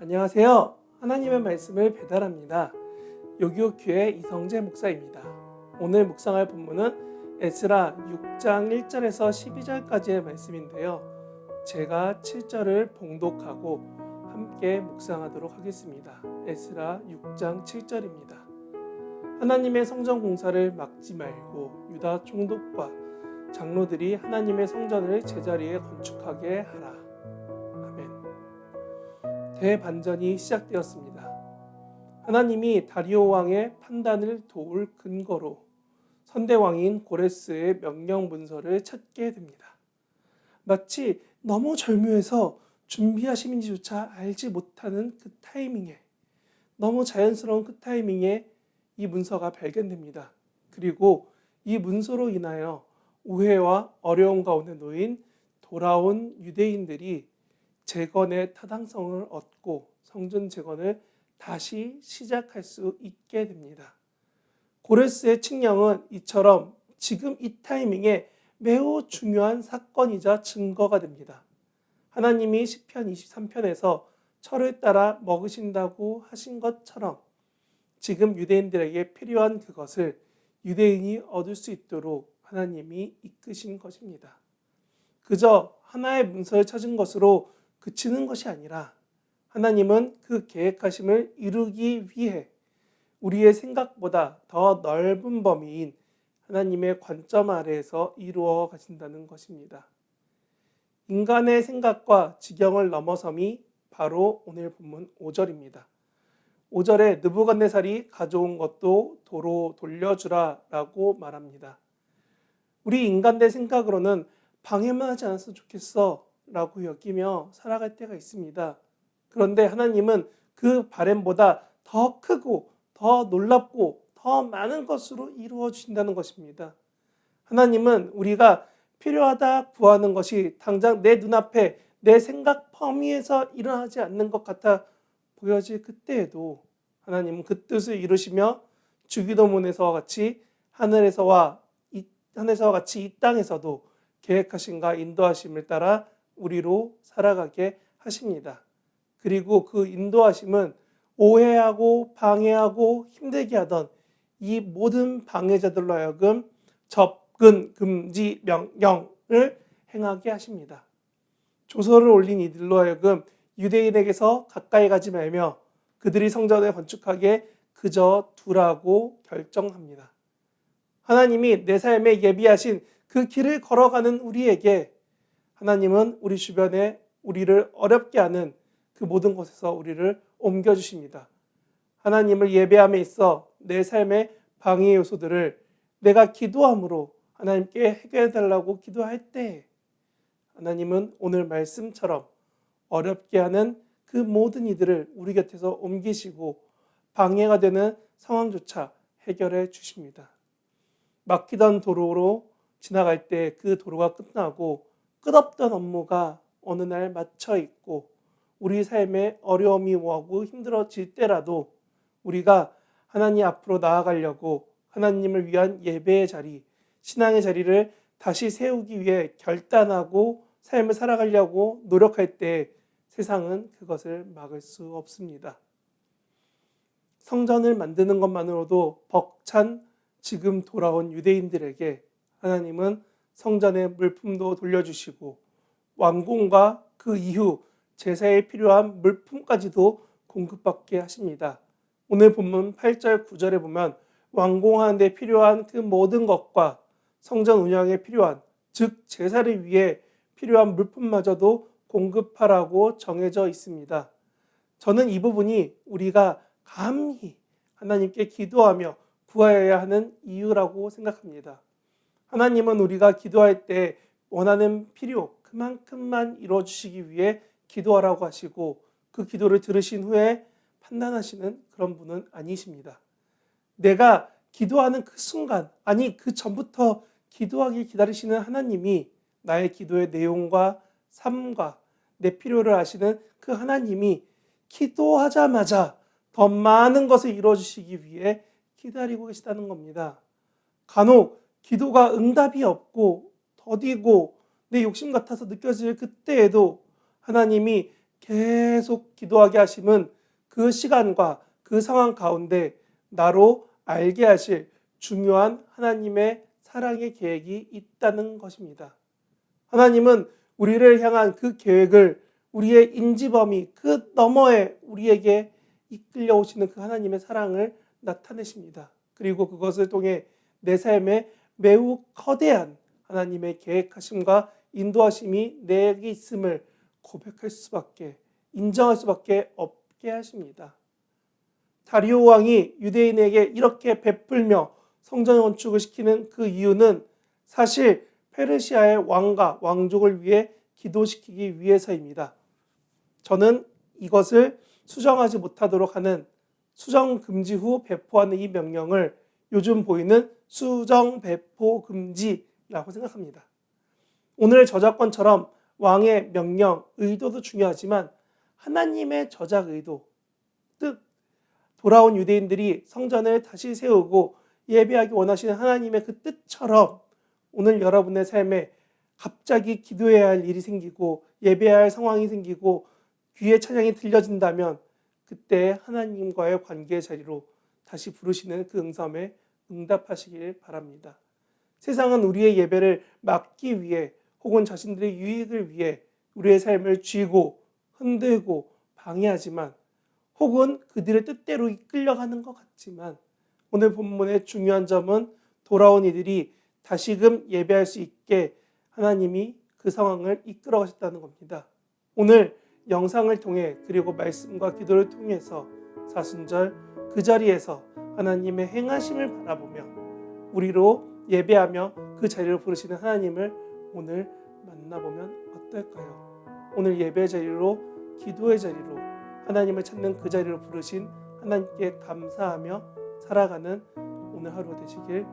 안녕하세요. 하나님의 말씀을 배달합니다. 요기요교회 이성재 목사입니다. 오늘 묵상할 본문은 에스라 6장 1절에서 12절까지의 말씀인데요. 제가 7절을 봉독하고 함께 묵상하도록 하겠습니다. 에스라 6장 7절입니다. 하나님의 성전 공사를 막지 말고 유다 총독과 장로들이 하나님의 성전을 제자리에 건축하게 하라. 대반전이 시작되었습니다. 하나님이 다리오 왕의 판단을 도울 근거로 선대왕인 고레스의 명령 문서를 찾게 됩니다. 마치 너무 절묘해서 준비하심인지조차 알지 못하는 그 타이밍에, 너무 자연스러운 그 타이밍에 이 문서가 발견됩니다. 그리고 이 문서로 인하여 오해와 어려움 가운데 놓인 돌아온 유대인들이 재건의 타당성을 얻고 성전 재건을 다시 시작할 수 있게 됩니다. 고레스의 칙령은 이처럼 지금 이 타이밍에 매우 중요한 사건이자 증거가 됩니다. 하나님이 시편 23편에서 철을 따라 먹으신다고 하신 것처럼 지금 유대인들에게 필요한 그것을 유대인이 얻을 수 있도록 하나님이 이끄신 것입니다. 그저 하나의 문서를 찾은 것으로 그치는 것이 아니라 하나님은 그 계획하심을 이루기 위해 우리의 생각보다 더 넓은 범위인 하나님의 관점 아래에서 이루어 가신다는 것입니다. 인간의 생각과 지경을 넘어섬이 바로 오늘 본문 5절입니다. 5절에 느부갓네살이 가져온 것도 도로 돌려주라 라고 말합니다. 우리 인간의 생각으로는 방해만 하지 않았으면 좋겠어 라고 여기며 살아갈 때가 있습니다. 그런데 하나님은 그 바램보다 더 크고 더 놀랍고 더 많은 것으로 이루어 주신다는 것입니다. 하나님은 우리가 필요하다 구하는 것이 당장 내 눈앞에 내 생각 범위에서 일어나지 않는 것 같아 보여질 그때에도 하나님은 그 뜻을 이루시며 주기도문에서와 같이 하늘에서와 같이 이 땅에서도 계획하심과 인도하심을 따라 우리로 살아가게 하십니다. 그리고 그 인도하심은 오해하고 방해하고 힘들게 하던 이 모든 방해자들로 하여금 접근 금지 명령을 행하게 하십니다. 조서를 올린 이들로 하여금 유대인에게서 가까이 가지 말며 그들이 성전을 건축하게 그저 두라고 결정합니다. 하나님이 내 삶에 예비하신 그 길을 걸어가는 우리에게 하나님은 우리 주변에 우리를 어렵게 하는 그 모든 곳에서 우리를 옮겨주십니다. 하나님을 예배함에 있어 내 삶의 방해 요소들을 내가 기도함으로 하나님께 해결해달라고 기도할 때 하나님은 오늘 말씀처럼 어렵게 하는 그 모든 이들을 우리 곁에서 옮기시고 방해가 되는 상황조차 해결해 주십니다. 막히던 도로로 지나갈 때 그 도로가 끝나고 끝없던 업무가 어느 날 마쳐 있고 우리 삶에 어려움이 오고 힘들어질 때라도 우리가 하나님 앞으로 나아가려고 하나님을 위한 예배의 자리, 신앙의 자리를 다시 세우기 위해 결단하고 삶을 살아가려고 노력할 때 세상은 그것을 막을 수 없습니다. 성전을 만드는 것만으로도 벅찬 지금 돌아온 유대인들에게 하나님은 성전의 물품도 돌려주시고 완공과 그 이후 제사에 필요한 물품까지도 공급받게 하십니다. 오늘 본문 8절 9절에 보면 완공하는 데 필요한 그 모든 것과 성전 운영에 필요한, 즉 제사를 위해 필요한 물품마저도 공급하라고 정해져 있습니다. 저는 이 부분이 우리가 감히 하나님께 기도하며 구하여야 하는 이유라고 생각합니다. 하나님은 우리가 기도할 때 원하는 필요 그만큼만 이루어주시기 위해 기도하라고 하시고 그 기도를 들으신 후에 판단하시는 그런 분은 아니십니다. 내가 기도하는 그 순간, 아니 그 전부터 기도하기 기다리시는 하나님이 나의 기도의 내용과 삶과 내 필요를 아시는 그 하나님이 기도하자마자 더 많은 것을 이루어주시기 위해 기다리고 계시다는 겁니다. 간혹 기도가 응답이 없고 더디고 내 욕심 같아서 느껴질 그때에도 하나님이 계속 기도하게 하심은 그 시간과 그 상황 가운데 나로 알게 하실 중요한 하나님의 사랑의 계획이 있다는 것입니다. 하나님은 우리를 향한 그 계획을 우리의 인지 범위 그 너머에 우리에게 이끌려 오시는 그 하나님의 사랑을 나타내십니다. 그리고 그것을 통해 내 삶에 매우 거대한 하나님의 계획하심과 인도하심이 내게 있음을 고백할 수밖에, 인정할 수밖에 없게 하십니다. 다리오 왕이 유대인에게 이렇게 베풀며 성전 건축을 시키는 그 이유는 사실 페르시아의 왕과 왕족을 위해 기도시키기 위해서입니다. 저는 이것을 수정하지 못하도록 하는 수정 금지 후 배포하는 이 명령을 요즘 보이는 수정 배포 금지라고 생각합니다. 오늘의 저작권처럼 왕의 명령, 의도도 중요하지만 하나님의 저작 의도, 뜻, 돌아온 유대인들이 성전을 다시 세우고 예배하기 원하시는 하나님의 그 뜻처럼 오늘 여러분의 삶에 갑자기 기도해야 할 일이 생기고 예배해야 할 상황이 생기고 귀에 찬양이 들려진다면 그때 하나님과의 관계의 자리로 다시 부르시는 그 응삼에 응답하시길 바랍니다. 세상은 우리의 예배를 막기 위해 혹은 자신들의 유익을 위해 우리의 삶을 쥐고 흔들고 방해하지만 혹은 그들의 뜻대로 이끌려가는 것 같지만 오늘 본문의 중요한 점은 돌아온 이들이 다시금 예배할 수 있게 하나님이 그 상황을 이끌어 가셨다는 겁니다. 오늘 영상을 통해 그리고 말씀과 기도를 통해서 사순절 그 자리에서 하나님의 행하심을 바라보며 우리로 예배하며 그 자리로 부르시는 하나님을 오늘 만나보면 어떨까요? 오늘 예배 자리로 기도의 자리로 하나님을 찾는 그 자리로 부르신 하나님께 감사하며 살아가는 오늘 하루 되시길